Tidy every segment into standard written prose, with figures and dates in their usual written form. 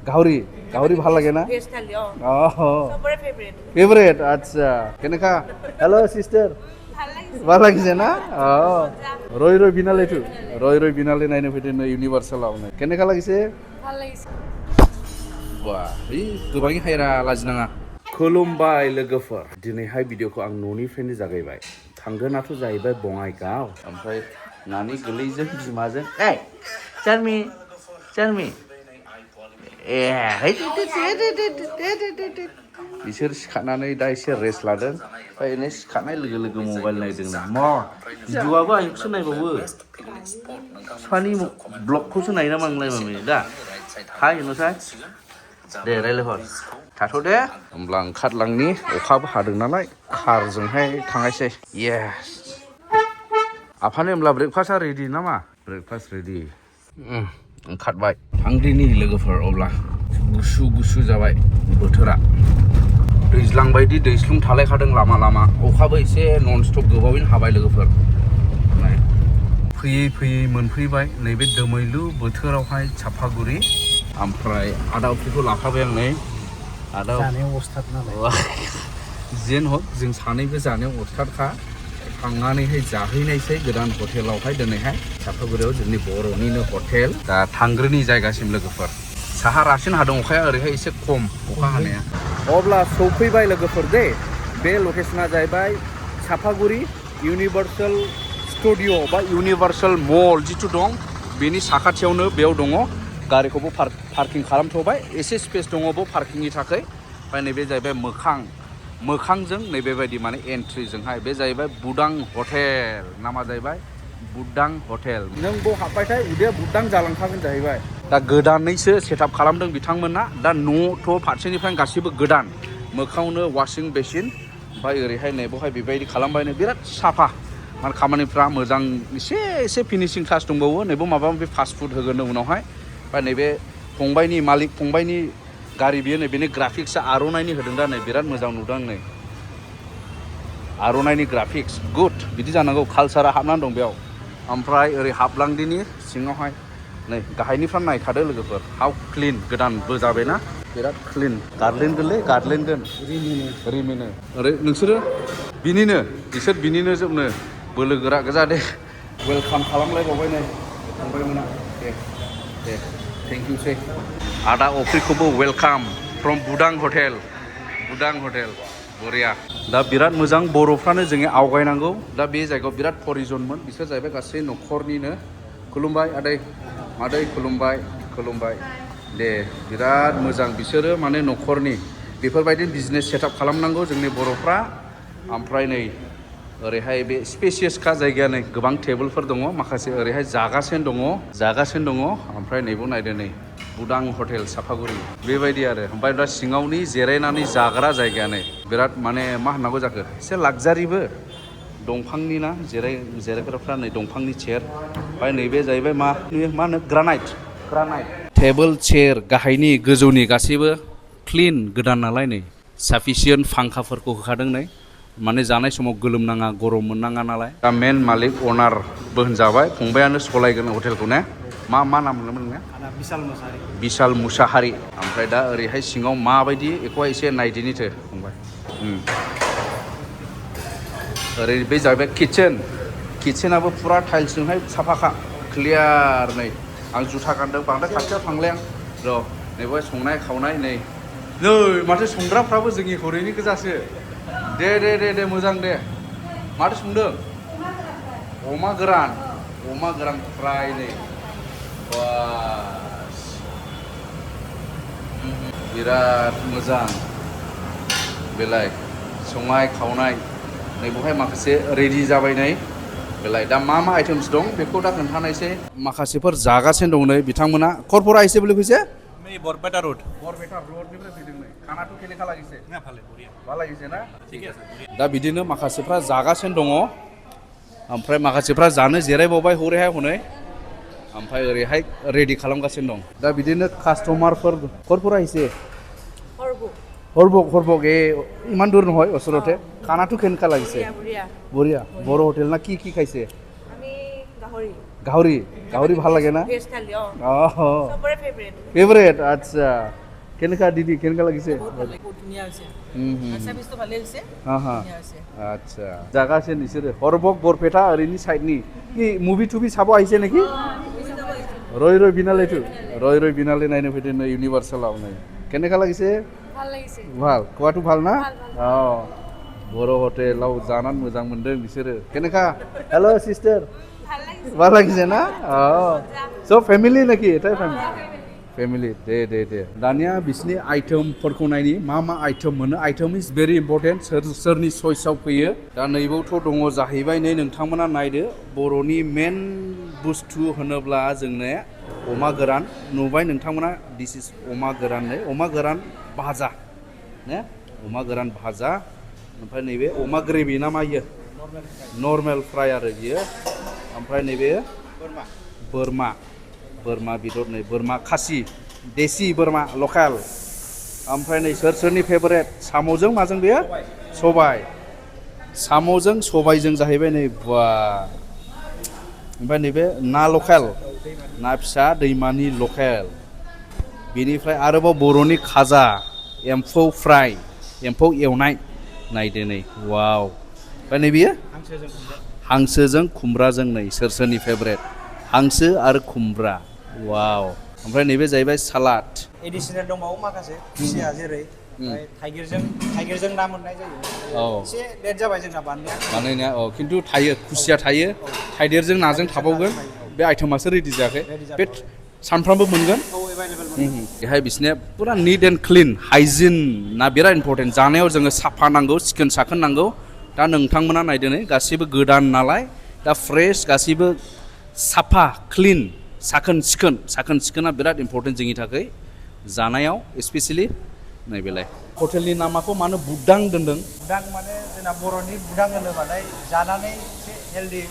গাহৰি গাহৰি ভাল লাগে না ভেজ থালি সবৰে ফেভাৰিট আচ্ছা কেনেকা হেল্ল' সিস্টাৰ ভাল লাগিছে না ৰৈ ৰৈ বিনালেটো ৰৈ ৰৈ বিনালে নাইনে ফেটেনো ইউনিভাৰ্চেলাव কেনেকা লাগিছে ভাল লাগিছে বাহ गोबाङै हायरा लाजिनाङा खुलुमबाय लोगोफोर दिनैहाय भिडिअखौ आं न'निफ्रायनो जागायबाय थांगोनाथ' जाहैबाय बङाइगाव ओमफ्राय नानि गोरलैजों बिमाजों चारमी बिसोर सिखारनानै दा एसे रेस्ट लादों ओमफ्राय एने सिखारनाय लोगो लोगो मबाइल नायदों ना भिडिअआबो आंखौसो नायबावो बिफानि ब्लगखौसो नायना मांलाय मामे दा हाय नोंसाय दे रायलायहर थाथ' दे होमब्ला ओंखारलांनि अखाबो हादों नालाय कारजोंहाय थांनायसै येस आफानो होमब्ला ब्रेकफास्टआ रेडि नामा ब्रेकफास्ट रेडि ओंखारबाय थांदिनि लोगोफोर अब्ला गुसु गुसु जाबाय बोथोरा दैज्लां बायदि दैस्लुं थालायखादों लामा लामा अखाबो एसे नन स्टप गोबावैनो हाबाय लोगोफोर फैयै फैयै मोनफैबाय नैबे दोमैलु बोथोरावहाय चापागुरि ओमफ्राय आदा अफ्रिखौ लाफाबाय आं नै आदा जानायाव अस्थाद नालाय जेन हक जों सानैबो जानायाव अस्थादखा थांनानैहाय जाहैनायसै गोदान हटेलावहाय दिनैहाय चापागुरियाव जोंनि बर'निनो हटेल दा थांग्रोनि जायगासिम लोगोफोर साहा रासिन हादों अखाया ओरैहाय एसे खम अखा हानाया अब्ला सौफैबाय लोगोफोर दे बे लकेसना जाहैबाय चापागुरि इउनिभार्सेल स्टुडिअ बा इउनिभार्सेल मल जिथु दं बेनि साखाथियावनो बेयाव दङ गारिखौबो पार्किं खालामथ'बाय एसे स्पेस दङ बेयाव पार्किंनि थाखाय ओमफ्राय नैबे जाहैबाय मोखांजों नैबेबायदि माने एन्ट्रिजोंहाय बे जाहैबाय बुदां हटेल नामा जाहैबाय बुदां हटेल नों बेयाव हाबबायथाय उदैया बुदां जालांखागोन जाहैबाय दा गोदानैसो सेटआप खालामदों बिथांमोना दा न'थ' फारसेनिफ्राय गासिबो गोदान मोखाङावनो वाशिं बेसिन ओमफ्राय ओरैहाय नैबावहाय बेबायदि खालामबायनो बिराद साफा माने खामानिफ्रा मोजां एसे फिनिशिं टाच दंबावो नैबो माबा माबि फास्ट फुड होगोन उनावहाय ओमफ्राय नैबे फंबायनि गारि बियो नैबेनि ग्राफिक्सआ आर'नाइनि होदों दा नै बिराद मोजां नुदों नै आर'नाइनि ग्राफिक्स गुड बिदि जानांगौ कालसारा हाबनानै दं बेयाव ओमफ्राय ओरै हाबलांदिनि सिङावहाय नै गाहायनिफ्राय नायखादो लोगोफोर हाउ क्लिन गोदानबो जाबायना बिराद क्लिन गार्डलेनगोन रिमिनो ओरै नोंसोरो बिसोर बिनिनो जोबनो बोलो गोरा गोजा दे वेलकाम खालामलायबावबाय नै फंबायमोना दे थेंक इउ सै आदा अफ्रिखौबो वेलकाम फ्रम बुदां हटेल बरिया दा बिराद मोजां बर'फ्रानो जोङो आवगायनांगौ दा बे जायगायाव बिराद परिजनमोन बिसोर जाहैबाय गासै न'खरनिनो खुलुमबाय आदै मादै खुलुमबाय दे बिराद मोजां बिसोरो माने न'खरनि बेफोरबायदि बिजनेस सेटआप खालामनांगौ जोंनि बर'फ्रा ओमफ्राय नै ओरैहाय बे स्पेसियासखा जायगाया नै गोबां टेबोलफोर दङ माखासे ओरैहाय जागासिनो दङ ओमफ्राय नैबाव नायदो नै बुदां हटेल चापागुरि बेबायदि आरो ओमफ्राय दा सिङावनि जिरायनानै जाग्रा जायगाया नै बिराद माने मा होननांगौ जाखो एसे लाक्जारिबो दंफांनि ना जिरायग्राफ्रा नै दंफांनि चेयार ओमफ्राय नैबे जाहैबाय मा होनो ग्रानाइट टेबोल चेयार गाहायनि गोजौनि गासैबो क्लिन गोदान नालाय नै साफिसियेन्ट फांखाफोरखौ होखादों नै माने जानाय समाव गोलोमनाङा गरम मोननाङा नालाय दा मेन मालिक अनारबो होनजाबाय फंबायानो सलायगोन हटेलखौ ने मा नाम मोनोमोन नोंना बिशाल मुसाहारि ओमफ्राय दा ओरैहाय सिङाव माबायदि बेखौहाय एसे नायदिनिथो फंबाय ओरै बे जाहैबाय किटसेनाबो फुरा टाइल्सजोंहाय साफाखा क्लियार नै आं जुथा गानदों बांद्राय खाथियाव थांलाय आं र' नैबे संनाय खावनाय नै माथो संग्राफ्राबो जोंनि हरैनि गोजासो दे मोजां दे माथो संदों अमा गोरान फ्राय नै बास बिराद मोजां बेलाय संनाय खावनाय नै बेवहाय माखासे रेडि जाबाय नै बेलाय दा मा आइटेम्स दं बेखौ दा खोन्थानायसै माखासेफोर जागासिनो दं नै बिथांमोना खरफरा एसे बोले फैसे बरपेटा रोडनिफ्राय फैदों नै खानाथ' केनेका लागिसे ভাল লাগিছে ना दा बिदिनो माखासेफ्रा जागासिनो दङ ओमफ्राय माखासेफ्रा जानो जिरायबावबाय हरैहाय हनै ओमफ्राय ओरैहाय रेडि खालामगासिनो दं दा बिदिनो कास्टमारफोर खरफरा एसे हरबक ইমান দূৰ নহয় ওচৰতে খানাটো কেনেকা লাগিছে বঢ়িয়া বড়ো হোটেল না কি খাইছে আমি গাহৰি গাহৰি ভাল লাগে না Veg thali, Sobore favorite. Favourite আচ্ছা কেনেকা দিদি কেনেকা লাগিছে বহুত ধুনীয়া হৈছে। Service-টো ভালেই হৈছে। হা হা ধুনীয়া হৈছে। আচ্ছা জাগা আছে নিচেৰে হৰবক বৰপেটা ওইনি সাইডনি কি মুভি টুভি চাব আহিছে নেকি ৰই ৰই বিনালেটো ৰই ৰই বিনালে নাইনে ফেটেন ইউনিভাৰ্সেলাও নাই কেনেকা লাগিছে ভাল লাগিছে। ভাল খোৱাটো ভাল না ভাল, बर' हटेलाव जानानै मोजां मोनदों बिसोरो केनेका हेल' सिस्टार ভাল লাগিছে। ভাল লাগিছে ना सब फेमिलि नाखि एटाइ फेमिलि दे दानिया बिसिनि आइटेमफोरखौ नायनि मा आइटेम मोनो आइटेम इज भेरि इम्पर्टेन्ट सोरनि चइसआव फैयो दा नैबावथ' दङ जाहैबाय नै नोंथांमोना नायदो बर'नि मेन बुस्थु होनोब्ला जोंने अमा गोरान नुबाय नोंथांमोना दिस इज अमा गोरान नै अमा गोरान भाजा ने अमा गोरान भाजा ओमफ्राय नैबे अमा ग्रेभि ना मा इयो नर्मेल फ्राय आरो बियो ओमफ्राय नैबे बोरमा बेदर नै बोरमा खासि देसि बोरमा लकेल ओमफ्राय नै सोरनि फेभरेट साम'जों माजों बेयो सबाय साम'जों सबायजों जाहैबाय नै बा ओमफ्राय नैबे ना लकेल ना फिसा दैमानि लकेल बेनिफ्राय आरोबाव बर'नि खाजा एम्फौ फ्राय एम्फौ एवनाय नायदो नै वाव ओमफ्राय नै बियो हांसोजों खुमब्राजों नै सोरनि फेभरेट हांसो आरो खुमब्रा वाव ओमफ्राय नैबे जाहैबाय सालाद एडिशनेल दंबावो माखासे खुसिया जेरै थाइगिरजों ना मोननाय जायो एसे लेट जाबाय जोंना बानायनाया खिन्थु थायो खुसिया थायो थाइगिरजों नाजों थाबावगोन बे आइटेमासो रेडि जायाखै बे सानफ्रामबो मोनगोन बेहाय बिसोरनिया पुरा निट एन्ड क्लिन हाइजिन ना बिराद इम्पर्टेन्ट जानायाव जोङो साफा नांगौ सिखोन साखोन नांगौ दा नोंथांमोना नायदो नै गासिबो गोदान नालाय दा फ्रेश गासिबो साफा क्लिन साखोन सिखोना बिराद इम्पर्टेन्ट जोंनि थाखाय जानायाव स्पेसियेलि नैबेलाय हटेलनि नामाखौ मानो बुदां दोनदों बुदां माने जोंना बर'नि बुदां होनोबाथाय जानानै एसे हेल्दी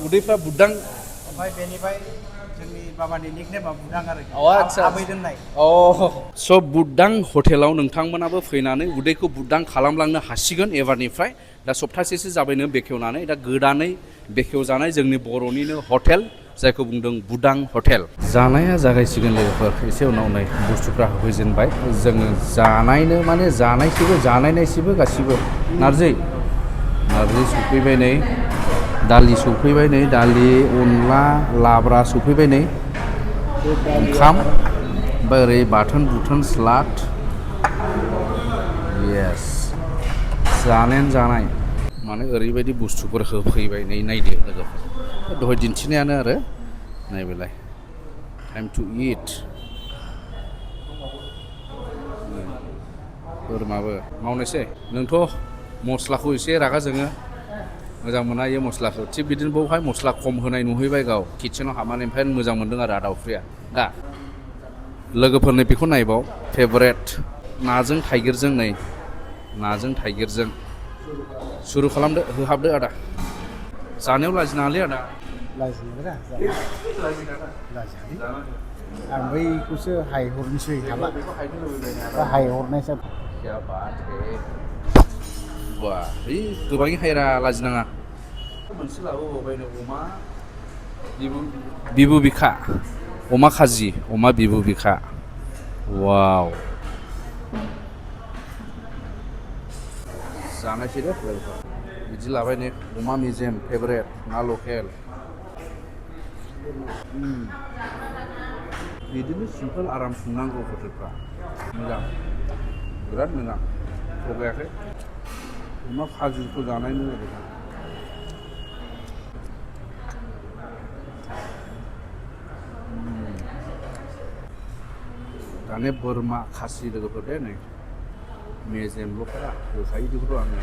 उदैफ्रा बुदां ओमफ्राय बेनिफ्राय जोंनि बाबानि निकनेमा बुदां आरो आच्छा आबै दोननाय स' बुदां हटेलाव नोंथांमोनाबो फैनानै उदैखौ बुदां खालामलांनो हासिगोन एबारनिफ्राय दा सप्तासेसो जाबायनो बेखेवनानै दा गोदानै बेखेवजानाय जोंनि बर'निनो हटेल जायखौ बुंदों बुदां हटेल जानाया जागायसिगोन लोगोफोर एसे उनाव नै बुस्थुफ्रा होफैजेनबाय जोङो जानायनो माने जानायनायसिबो गासिबो नारजि सफैबाय नै दालि सफैबाय नै दालि अनला लाब्रा सफैबाय नै ओंखाम ओमफ्राय ओरै बाथोन बुथोन स्लाद येस जानायानो जानाय माने ओरैबायदि बुस्थुफोर होफैबाय नै नायदो लोगोफोर दहाय दिन्थिनायानो आरो नायबालाय टाइम टु इट बोरमाबो मावनोसै नोंथ' मस्लाखौ एसे रागा जोङो मोजां मोना इयो मस्लाखौ थिग बिदिनो बावहाय मस्ला खम होनाय नुहैबाय गाव किटचेनाव हाबनानै ओमफ्राय मोजां मोनदों आरो आदावफ्रिया दा लोगोफोरनो बेखौ नायबाव फेभरेट नाजों थाइगिरजों सुरु खालामदो होहाबदो आदा जानायाव लाजिनाङालै आदा आं बैखौसो हायहरनोसै हाबा हायहरनायसो बा है गोबाङै हायरा लाजिनाङा मोनसे लाबोबावबायनो अमा बिबु बिखा अमा खाजि अमा बिबु बिखा वाव जानायसै दे बिदि लाबाय नै अमा मेजेम फेभरेट ना लकेल बिदिनो सिम्पोल आराम संनांगौ हटेलफ्रा मोजां बिराद मोजां थगायाखै अमा खाजिखौ जानाय लुबैदों दाने बोरमा खासि लोगोफोर दे नै मेजेमल'फोरा होखायो बेखौथ' आङो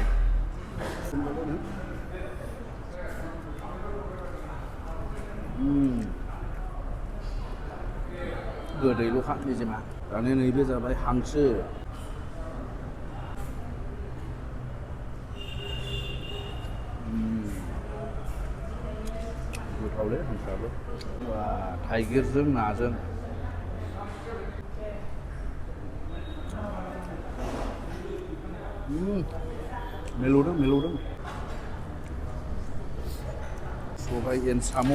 गोदैल'खा मेजेमा दाने नैबे जाबाय हांसो गोथावलै हांसोआबो थाइगिरजों नाजों मिलौदों सबाय एन साम'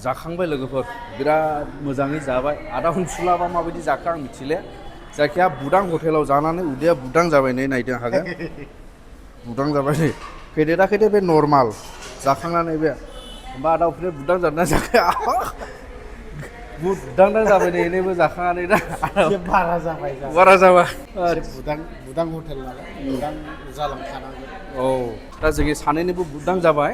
जाखांबाय लोगोफोर बिराद मोजाङै जाबाय आदा हनसुलाबा माबायदि जाखो आं मिथिले जायखिया बुदां हटेलाव जानानै उदैया बुदां जाबाय नै नायदो हागोन बुदां जाबाय नै फेदेराखै दे बे नर्माल जाखांनानै बे होमबा आदा हटेल बुदां जादोंना जायाखै बुदां जाबाय नै एनैबो जाखांनानै दा बारा जाबाय बारा जाबाय बुदां हटेल नालाय बुदां जालांखानांगोन औ दा जोंनि सानैनिबो बुदां जाबाय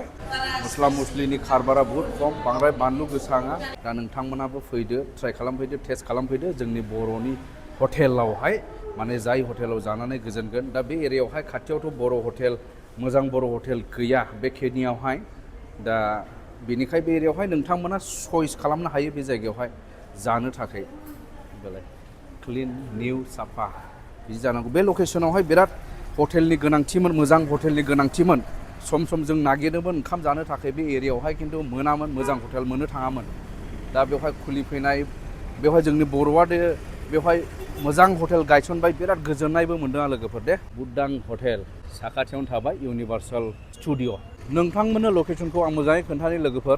मस्ला मस्लिनि खारबारा बुहुत खम बांद्राय बानलु गोसाङा दा नोंथांमोनाबो फैदो ट्राइ खालामफैदो टेस्ट खालामफैदो जोंनि बर'नि हटेलावहाय माने जाय हटेलाव जानानै गोजोनगोन दा बे एरियायावहाय खाथियावथ' बर' हटेल मोजां बर' हटेल गैया बे खेनियावहाय दा बेनिखाय बे एरियायावहाय नोंथांमोना चइस खालामनो हायो बे जायगायावहाय जानो थाखाय बेलाय क्लिन निउ साफा बिदि जानांगौ बे लकेसनावहाय बिराद हटेलनि गोनांथिमोन मोजां हटेलनि गोनांथिमोन सम सम जों नागिरोमोन ओंखाम जानो थाखाय बे एरियायावहाय खिन्थु मोनामोन मोजां हटेल मोननो थाङामोन दा बेवहाय खुलिफैनाय बेवहाय जोंनि बर'आ दे बेवहाय मोजां हटेल गायसनबाय बिराद गोजोननायबो मोनदों आं लोगोफोर दे बुदां हटेल साखाथियावनो थाबाय इउनिभार्सेल स्टुडिअ नोंथांमोननो लकेसनखौ आं मोजाङै खोन्थानो लोगोफोर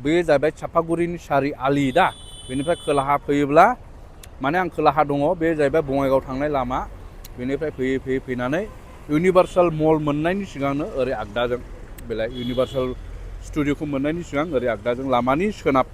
बे जाबाय चापागुरिनि सारि आलि दा बेनिफ्राय खोलाहा फैयोब्ला माने आं खोलाहा दङ बे जाहैबाय बङाइगाव थांनाय लामा बेनिफ्राय फैयै फैनानै इउनिभार्सेल मल मोननायनि सिगांनो ओरै आगदाजों बेलाय इउनिभार्सेल स्टुडिअखौ मोननायनि सिगां ओरै आगदाजों लामानि सोनाब